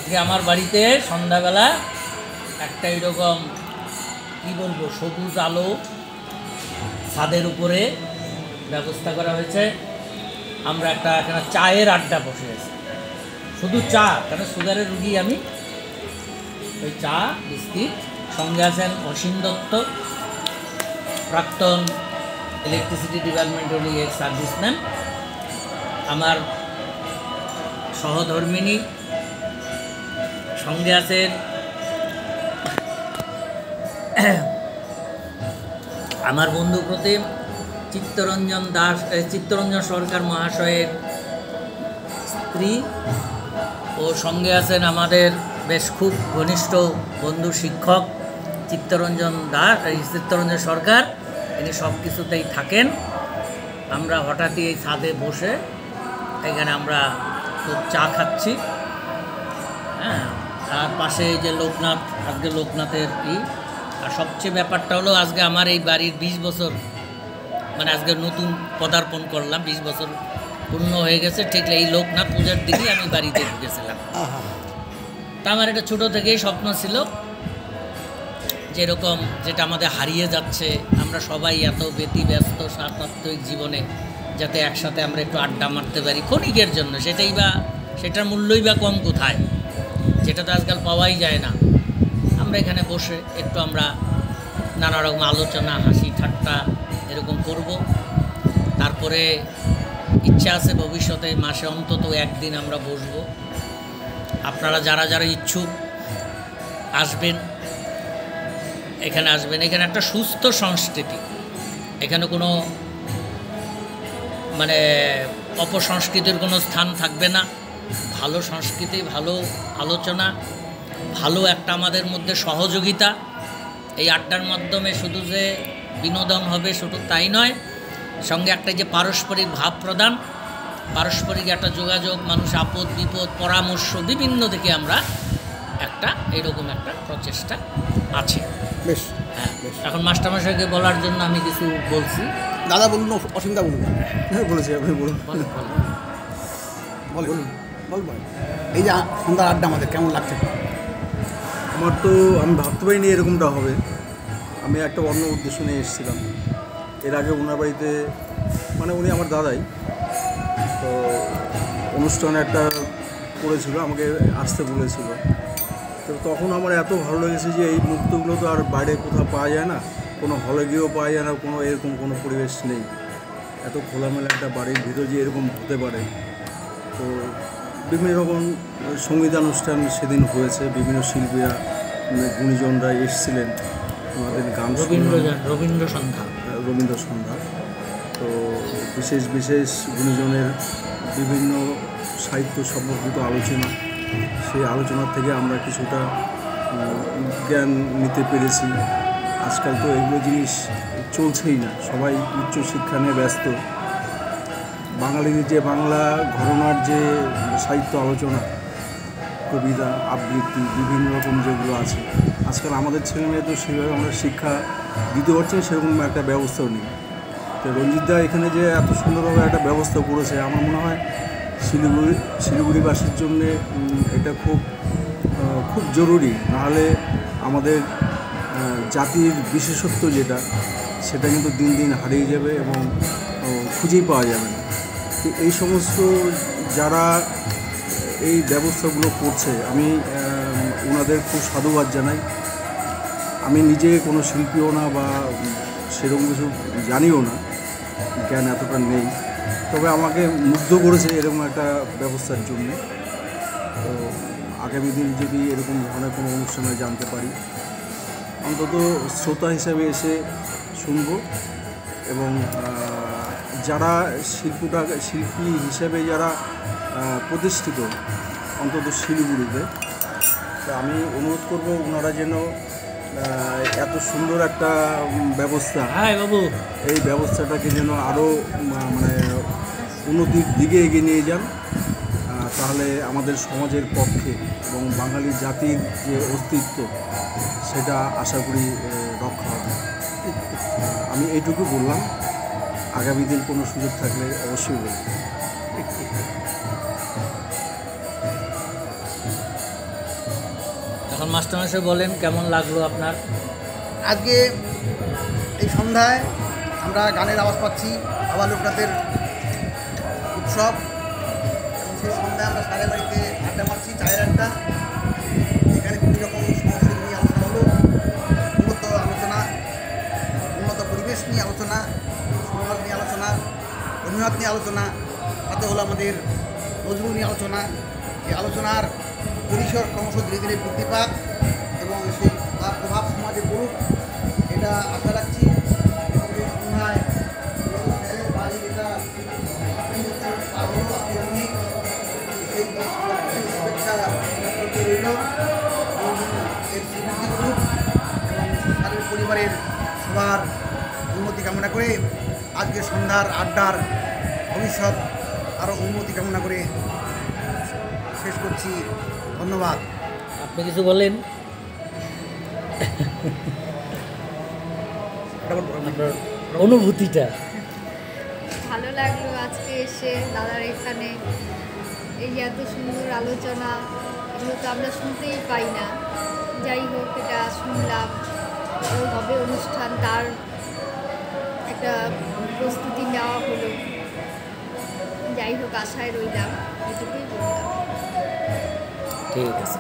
আজকে আমার বাড়িতে সন্ধ্যাবেলা একটা এরকম কী বলবো সবুজ আলো ছাদের উপরে ব্যবস্থা করা হয়েছে। আমরা একটা এখানে চায়ের আড্ডা বসে আছি, শুধু চা, কারণ সুগারের রুগী আমি। ওই চা বিস্কিট, সঙ্গে আছেন অসীম দত্ত, প্রাক্তন ইলেকট্রিসিটি ডিপার্টমেন্টের এক সার্ভিসম্যান, আমার সহধর্মিনী, সঙ্গে আছেন আমার বন্ধু প্রতিম চিত্তরঞ্জন সরকার মহাশয়ের স্ত্রী, ও সঙ্গে আছেন আমাদের বেশ খুব ঘনিষ্ঠ বন্ধু শিক্ষক চিত্তরঞ্জন সরকার। তিনি সব কিছুতেই থাকেন। আমরা হঠাৎই এই ছাদে বসে এখানে আমরা খুব চা খাচ্ছি। হ্যাঁ, তার পাশে যে লোকনাথ, আজকে লোকনাথের আর সবচেয়ে ব্যাপারটা হলো আজকে আমার এই বাড়ির 20 বছর, মানে আজকে নতুন পদার্পণ করলাম, 20 বছর পূর্ণ হয়ে গেছে। ঠিক এই লোকনাথ পূজার দিকেই আমি বাড়িতে ঢুকেছিলাম। তা আমার এটা ছোটো থেকেই স্বপ্ন ছিল, যেরকম যেটা আমাদের হারিয়ে যাচ্ছে, আমরা সবাই এত ব্যতিব্যস্ত সাংসারিক জীবনে, যাতে একসাথে আমরা একটু আড্ডা মারতে পারি ক্ষণিকের জন্য, সেটার মূল্যই বা কম কোথায়, যেটা তো আজকাল পাওয়াই যায় না। আমরা এখানে বসে একটু আমরা নানা রকম আলোচনা, হাসি ঠাট্টা এরকম করব। তারপরে ইচ্ছা আছে ভবিষ্যতে মাসে অন্তত একদিন আমরা বসবো। আপনারা যারা যারা ইচ্ছুক আসবেন, এখানে আসবেন। এখানে একটা সুস্থ সংস্কৃতি, এখানে কোনো মানে অপসংস্কৃতির কোনো স্থান থাকবে না। ভালো সংস্কৃতি, ভালো আলোচনা, ভালো একটা আমাদের মধ্যে সহযোগিতা। এই আড্ডার মাধ্যমে শুধু যে বিনোদন হবে শুধু তাই নয়, সঙ্গে একটা যে পারস্পরিক ভাব প্রদান, পারস্পরিক একটা যোগাযোগ, মানুষ আপদ বিপদ পরামর্শ বিভিন্ন দিকে আমরা একটা এরকম একটা প্রচেষ্টা আছে। বেশ, হ্যাঁ, এখন মাস্টারমশাইকে বলার জন্য আমি কিছু বলছি। দাদা বলুন, অসীমদা বলুন। বলেছি, আপনি বলুন। বলুন বলুন। এই যে সন্ধ্যার আড্ডা আমাদের কেমন লাগছে? আমার তো আমি ভাবতে পারিনি এরকমটা হবে। আমি একটা অন্য উদ্দেশ্য নিয়ে এসেছিলাম। এর আগে ওনার বাড়িতে, মানে উনি আমার দাদাই, তো অনুষ্ঠানে একটা করেছিল, আমাকে আসতে বলেছিল। তো তখন আমার এত ভালো লেগেছে যে এই মুহূর্তগুলো তো আর বাইরে কোথাও পাওয়া যায় না, কোনো হলে গিয়েও পাওয়া যায় না, কোনো এরকম কোনো পরিবেশ নেই। এত খোলামেলা একটা বাড়ির ভিতর যে এরকম হতে পারে। তো বিভিন্ন রকম সঙ্গীতানুষ্ঠান সেদিন হয়েছে, বিভিন্ন শিল্পীরা, গুণীজনরা এসেছিলেন, আমাদের গান রবীন্দ্র সন্ধ্যা। তো বিশেষ বিশেষ গুণীজনের বিভিন্ন সাহিত্য সম্পর্কিত আলোচনা, সেই আলোচনার থেকে আমরা কিছুটা জ্ঞান নিতে পেরেছি। আজকাল তো এগুলো জিনিস চলছেই না, সবাই উচ্চশিক্ষা নিয়ে ব্যস্ত। বাঙালির যে বাংলা ঘরানার যে সাহিত্য আলোচনা, কবিতা, আবৃত্তি, বিভিন্ন রকম যেগুলো আছে, আজকাল আমাদের ছেলেমেয়ে তো সেইভাবে আমরা শিক্ষা দিতে পারছি, সেরকম একটা ব্যবস্থাও নেই। তো রঞ্জিতদা এখানে যে এত সুন্দরভাবে একটা ব্যবস্থা করেছে, আমার মনে হয় শিলিগুড়িবাসীর জন্যে এটা খুব খুব জরুরি। নাহলে আমাদের জাতির বিশেষত্ব যেটা, সেটা কিন্তু দিন দিন হারিয়ে যাবে এবং খুঁজেই পাওয়া যাবে না। তো এই সমস্ত যারা এই ব্যবস্থাগুলো করছে, আমি ওনাদের খুব সাধুবাদ জানাই। আমি নিজে কোনো শিল্পীও না বা সেরকম কিছু জানিও না, জ্ঞান এতটা নেই, তবে আমাকে মুগ্ধ করেছে এরকম একটা ব্যবস্থার জন্য। তো আগামী দিন যদি এরকম ধরনের কোনো অনুষ্ঠানে জানতে পারি, অন্তত শ্রোতা হিসেবে এসে শুনব। এবং যারা শিল্পী হিসেবে যারা প্রতিষ্ঠিত, অন্তত শিলিগুড়িতে, আমি অনুরোধ করব ওনারা যেন এত সুন্দর একটা ব্যবস্থা, এই ব্যবস্থাটাকে যেন আরও মানে উন্নতির দিকে এগিয়ে নিয়ে যান। তাহলে আমাদের সমাজের পক্ষে এবং বাঙালি জাতির যে অস্তিত্ব, সেটা আশা করি রক্ষা হবে। আমি এইটুকু বললাম, আগামী দিন কোনো সুযোগ থাকলে অবশ্যই বলব। এখন মাস্টারমশাই বলেন কেমন লাগলো আপনার? আজকে এই সন্ধ্যায় আমরা গানের আওয়াজ পাচ্ছি, আবার লোকনাথের উৎসব, এবং সেই সন্ধ্যায় আমরা সারের বাড়িতে আড্ডা মারছি, চায়ের আড্ডা। এখানে বিভিন্ন রকম সমস্যা নিয়ে আলোচনা হলো, উন্নত আলোচনা, উন্নত পরিবেশ নিয়ে আলোচনা, সমাজ নিয়ে আলোচনা, রবীন্দ্রনাথ নিয়ে আলোচনা, তাতে হলো আমাদের নজরুল নিয়ে আলোচনা। এই আলোচনার পরিসর ক্রমশ ধীরে ধীরে বৃদ্ধি পাক এবং সেই তার প্রভাব সমাজে পড়ুক, এটা আশা রাখছি। এবং এই সন্ধ্যায় স্যারের বাড়ি যেটা পার হলো আজকে অনেক, সেই শুভেচ্ছা করতে রইল এবং এর স্বীকৃতি করুক এবং স্যারের পরিবারের সবার উন্নতি কামনা করে আজকে সন্ধ্যার আড্ডার ভবিষ্যৎ আরও উন্নতি কামনা করে শেষ করছি। ধন্যবাদ। আপনি কিছু বলেন? আপনার অনুভূতিটা? ভালো লাগলো আজকে এসে দাদার এখানে, এই এত সুন্দর আলোচনা, এগুলো তো আমরা শুনতেই পাই না। যাই হোক, এটা শুনলাম, ওইভাবে অনুষ্ঠান তার একটা প্রস্তুতি নেওয়া হলো। যাই হোক, আশায় রইলাম, এটুকুই বললাম। ঠিক আছে।